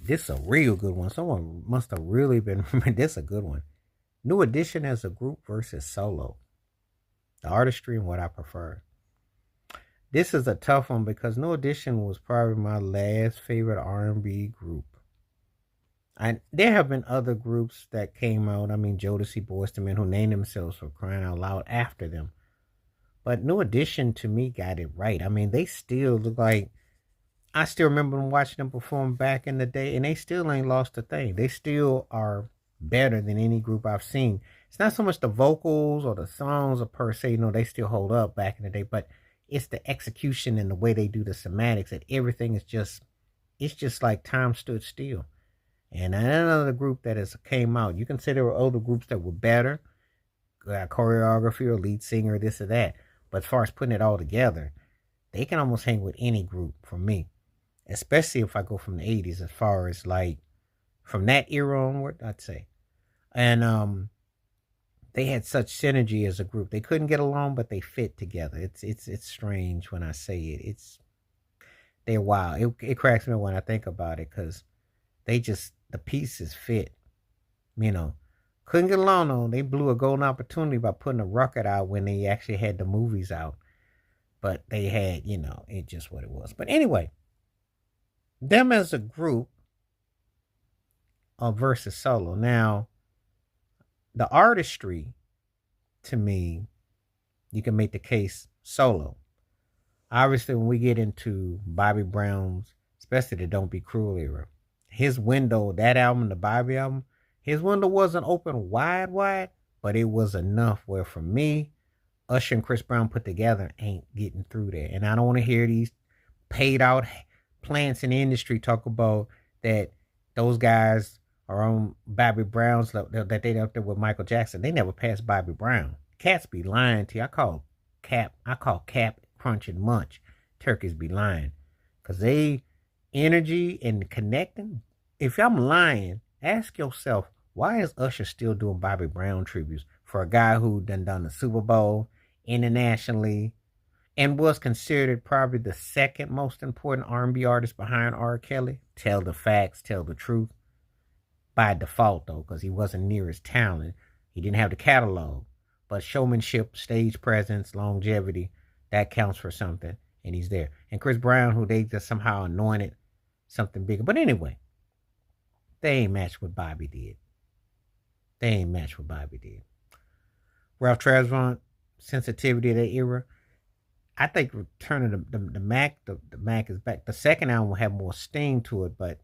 This is a real good one. Someone must have really been this is a good one. New Edition as a group versus solo. The artistry and what I prefer. This is a tough one because New Edition was probably my last favorite R&B group. There have been other groups that came out. I mean, Jodeci, Boyz II Men, who named themselves for crying out loud after them. But New Edition to me got it right. I mean, they still look like I still remember them watching them perform back in the day, and they still ain't lost a thing. They still are better than any group I've seen. It's not so much the vocals or the songs or per se, they still hold up back in the day, but it's the execution and the way they do the semantics that everything is it's just like time stood still. And another group that has came out, you can say there were other groups that were better, choreography or lead singer, this or that. But as far as putting it all together, they can almost hang with any group for me. Especially if I go from the 80s, as far as like from that era onward, I'd say. And they had such synergy as a group. They couldn't get along, but they fit together. It's strange when I say it. They're wild. It cracks me when I think about it because the pieces fit. Couldn't get along though. They blew a golden opportunity by putting a record out when they actually had the movies out. But they had, it just what it was. But anyway, them as a group versus solo. Now, the artistry, to me, you can make the case solo. Obviously, when we get into Bobby Brown's, especially the Don't Be Cruel era, his window, that album, the Bobby album, his window wasn't open wide, but it was enough where for me, Usher and Chris Brown put together ain't getting through there. And I don't want to hear these paid out plants in the industry talk about that those guys are on Bobby Brown's, that they up there with Michael Jackson. They never passed Bobby Brown. Cats be lying to you. I call Cap Crunch and Munch. Turkeys be lying. Because they energy and connecting. If I'm lying, ask yourself, why is Usher still doing Bobby Brown tributes for a guy who done the Super Bowl internationally and was considered probably the second most important R&B artist behind R. Kelly? Tell the facts, tell the truth. By default, though, because he wasn't near his talent. He didn't have the catalog. But showmanship, stage presence, longevity, that counts for something. And he's there. And Chris Brown, who they just somehow anointed something bigger. But anyway, they ain't matched what Bobby did. Ralph Tresvant, sensitivity of that era. I think Return of the Mac, the Mac is back. The second album will have more sting to it, but